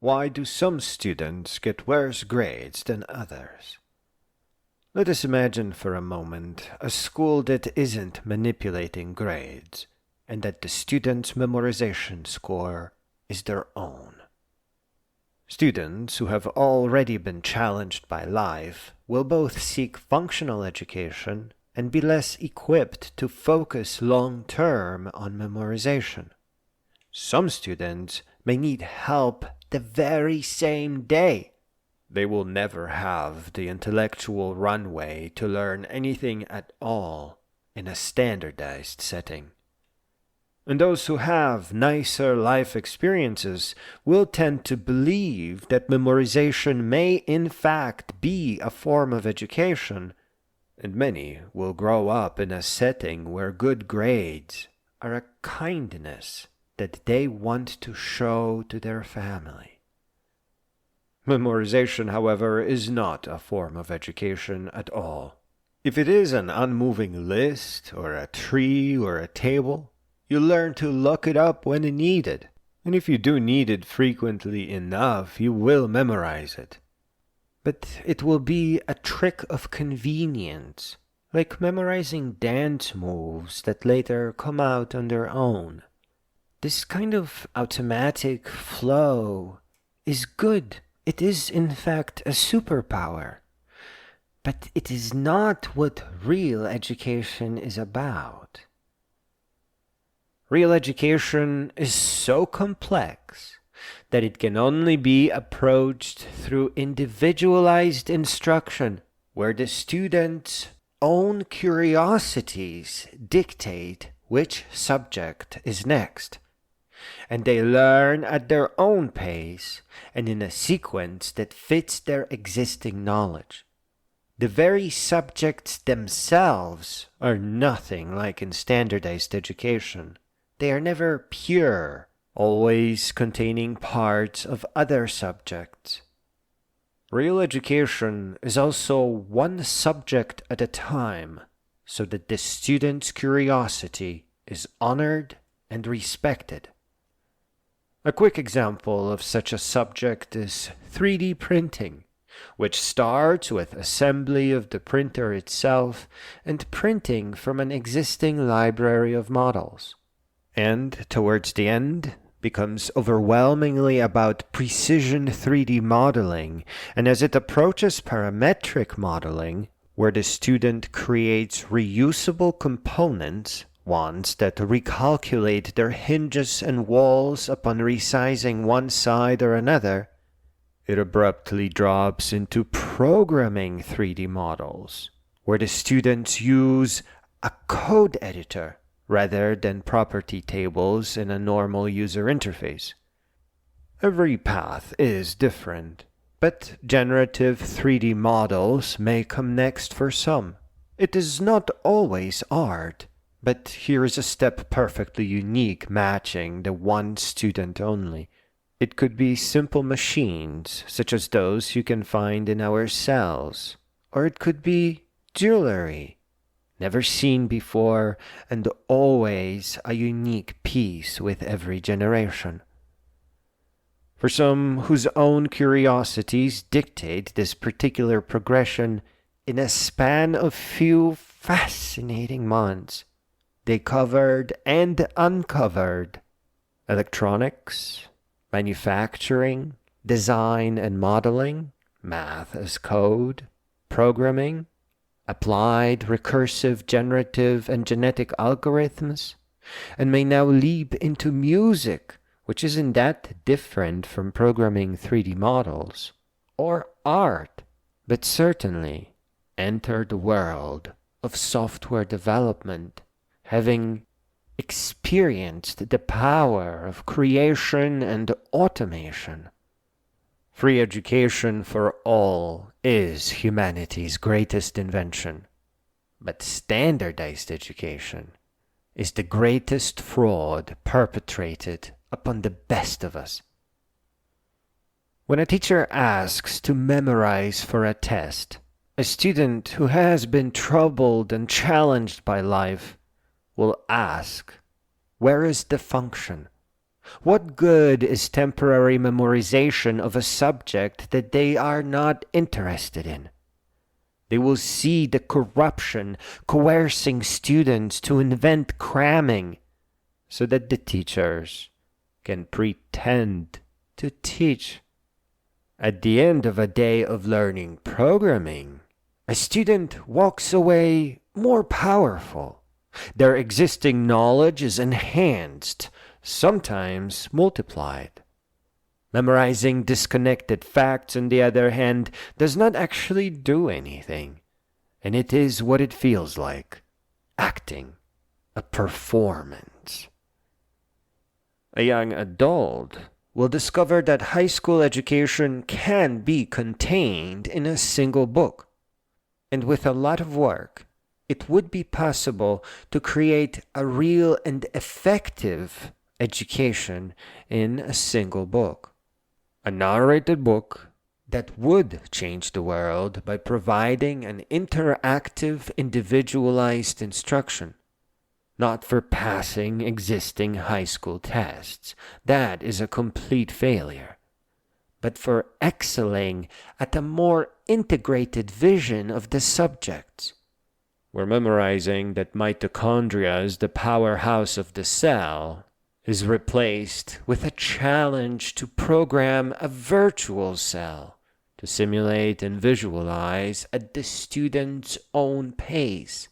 Why do some students get worse grades than others? Let us imagine for a moment a school that isn't manipulating grades, and that the student's memorization score is their own. Students who have already been challenged by life will both seek functional education and be less equipped to focus long-term on memorization. Some students may need help the very same day. They will never have the intellectual runway to learn anything at all in a standardized setting. And those who have nicer life experiences will tend to believe that memorization may in fact be a form of education, and many will grow up in a setting where good grades are a kindness that they want to show to their family. Memorization, however, is not a form of education at all. If it is an unmoving list, or a tree, or a table, you learn to look it up when needed, and if you do need it frequently enough, you will memorize it. But it will be a trick of convenience, like memorizing dance moves that later come out on their own. This kind of automatic flow is good. It is, in fact, a superpower. But it is not what real education is about. Real education is so complex that it can only be approached through individualized instruction, where the student's own curiosities dictate which subject is next, and they learn at their own pace and in a sequence that fits their existing knowledge. The very subjects themselves are nothing like in standardized education. They are never pure, always containing parts of other subjects. Real education is also one subject at a time, so that the student's curiosity is honored and respected. A quick example of such a subject is 3D printing, which starts with assembly of the printer itself and printing from an existing library of models, and towards the end becomes overwhelmingly about precision 3D modeling, and as it approaches parametric modeling, where the student creates reusable components, ones that recalculate their hinges and walls upon resizing one side or another, it abruptly drops into programming 3D models, where the students use a code editor rather than property tables in a normal user interface. Every path is different, but generative 3D models may come next for some. It is not always art, but here is a step perfectly unique, matching the one student only. It could be simple machines, such as those you can find in our cells, or it could be jewelry, never seen before and always a unique piece with every generation. For some whose own curiosities dictate this particular progression, in a span of few fascinating months, they covered and uncovered electronics, manufacturing, design and modeling, math as code, programming, applied recursive generative and genetic algorithms, and may now leap into music, which isn't that different from programming 3D models, or art, but certainly enter the world of software development, having experienced the power of creation and automation. Free education for all is humanity's greatest invention, but standardized education is the greatest fraud perpetrated upon the best of us. When a teacher asks to memorize for a test, a student who has been troubled and challenged by life will ask, where is the function? What good is temporary memorization of a subject that they are not interested in? They will see the corruption coercing students to invent cramming so that the teachers can pretend to teach. At the end of a day of learning programming, a student walks away more powerful. Their existing knowledge is enhanced, sometimes multiplied. Memorizing disconnected facts, on the other hand, does not actually do anything, and it is what it feels like, acting, a performance. A young adult will discover that high school education can be contained in a single book, and with a lot of work, it would be possible to create a real and effective education in a single book. A narrated book that would change the world by providing an interactive, individualized instruction, not for passing existing high school tests. That is a complete failure. But for excelling at a more integrated vision of the subjects. We're memorizing that mitochondria is the powerhouse of the cell is replaced with a challenge to program a virtual cell to simulate and visualize at the student's own pace.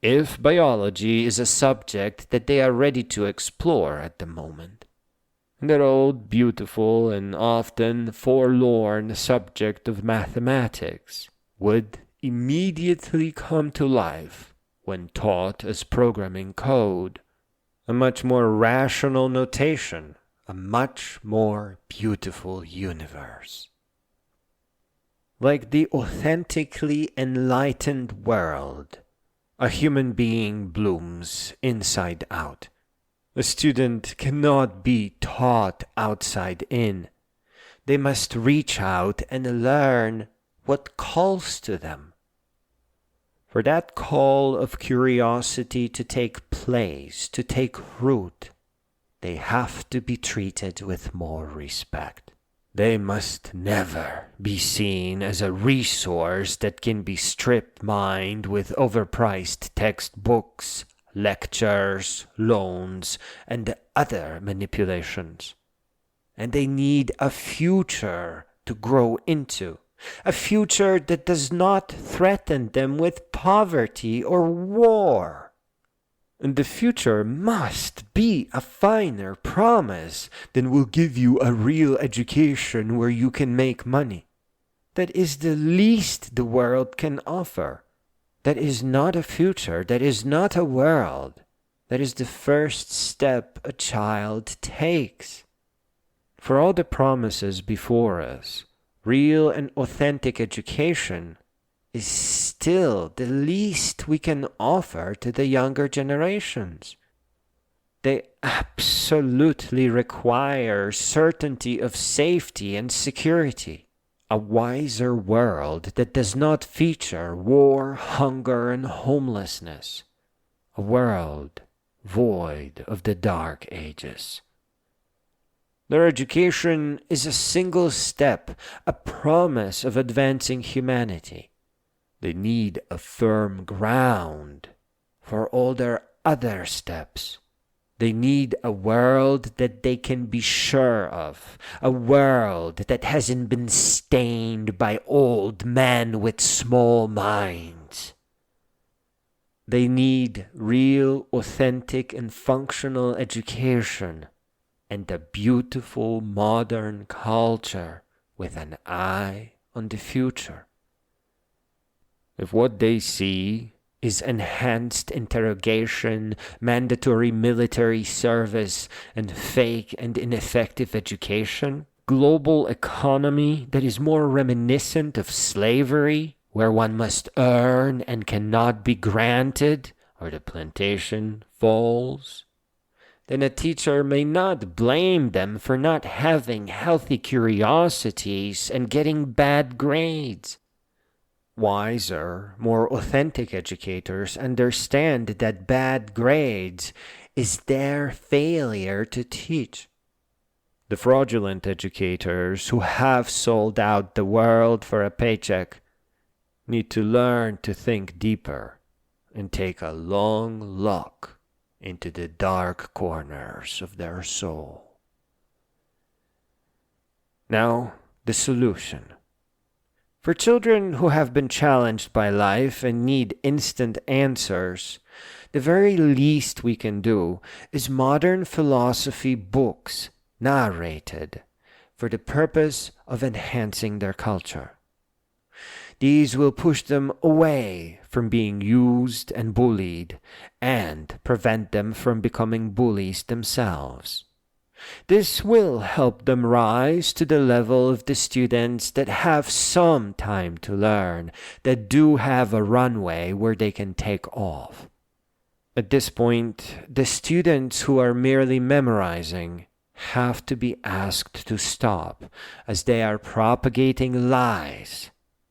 If biology is a subject that they are ready to explore at the moment, and that old, beautiful, and often forlorn subject of mathematics would immediately come to life when taught as programming code, a much more rational notation, a much more beautiful universe. Like the authentically enlightened world, a human being blooms inside out. A student cannot be taught outside in. They must reach out and learn what calls to them. For that call of curiosity to take place, to take root, they have to be treated with more respect. They must never be seen as a resource that can be strip-mined with overpriced textbooks, lectures, loans, and other manipulations. And they need a future to grow into. A future that does not threaten them with poverty or war. And the future must be a finer promise than will give you a real education where you can make money. That is the least the world can offer. That is not a future. That is not a world. That is the first step a child takes. For all the promises before us, real and authentic education is still the least we can offer to the younger generations. They absolutely require certainty of safety and security, a wiser world that does not feature war, hunger, and homelessness, a world void of the dark ages. Their education is a single step, a promise of advancing humanity. They need a firm ground for all their other steps. They need a world that they can be sure of, a world that hasn't been stained by old men with small minds. They need real, authentic, and functional education and a beautiful modern culture with an eye on the future. If what they see is enhanced interrogation, mandatory military service, and fake and ineffective education, global economy that is more reminiscent of slavery, where one must earn and cannot be granted, or the plantation falls, then a teacher may not blame them for not having healthy curiosities and getting bad grades. Wiser, more authentic educators understand that bad grades is their failure to teach. The fraudulent educators who have sold out the world for a paycheck need to learn to think deeper and take a long look into the dark corners of their soul. Now, the solution. For children who have been challenged by life and need instant answers, the very least we can do is modern philosophy books narrated for the purpose of enhancing their culture. These will push them away from being used and bullied and prevent them from becoming bullies themselves. This will help them rise to the level of the students that have some time to learn, that do have a runway where they can take off. At this point, the students who are merely memorizing have to be asked to stop, as they are propagating lies.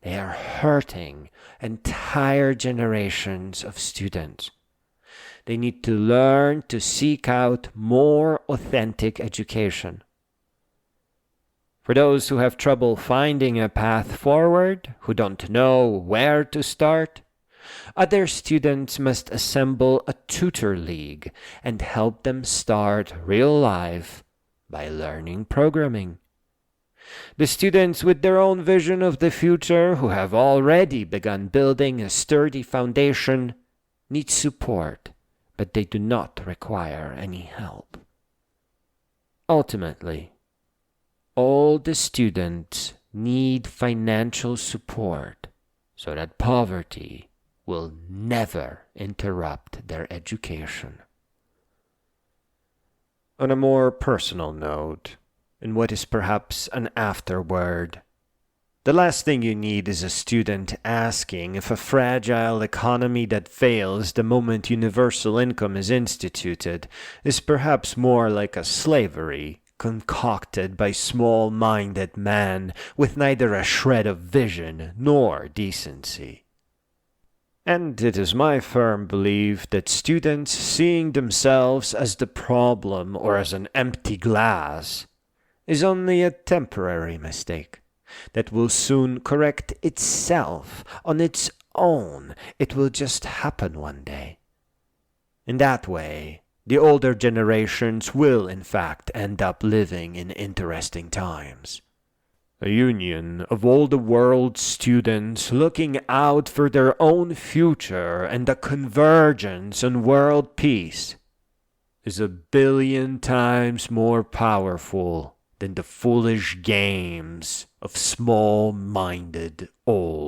They are hurting entire generations of students. They need to learn to seek out more authentic education. For those who have trouble finding a path forward, who don't know where to start, other students must assemble a tutor league and help them start real life by learning programming. The students with their own vision of the future, who have already begun building a sturdy foundation, need support, but they do not require any help. Ultimately, all the students need financial support so that poverty will never interrupt their education. On a more personal note, and what is perhaps an afterword, the last thing you need is a student asking if a fragile economy that fails the moment universal income is instituted is perhaps more like a slavery concocted by small-minded men with neither a shred of vision nor decency. And it is my firm belief that students seeing themselves as the problem or as an empty glass is only a temporary mistake that will soon correct itself on its own. It will just happen one day. In that way, the older generations will in fact end up living in interesting times. A union of all the world's students looking out for their own future and a convergence on world peace is 1,000,000,000 times more powerful than the foolish games of small-minded old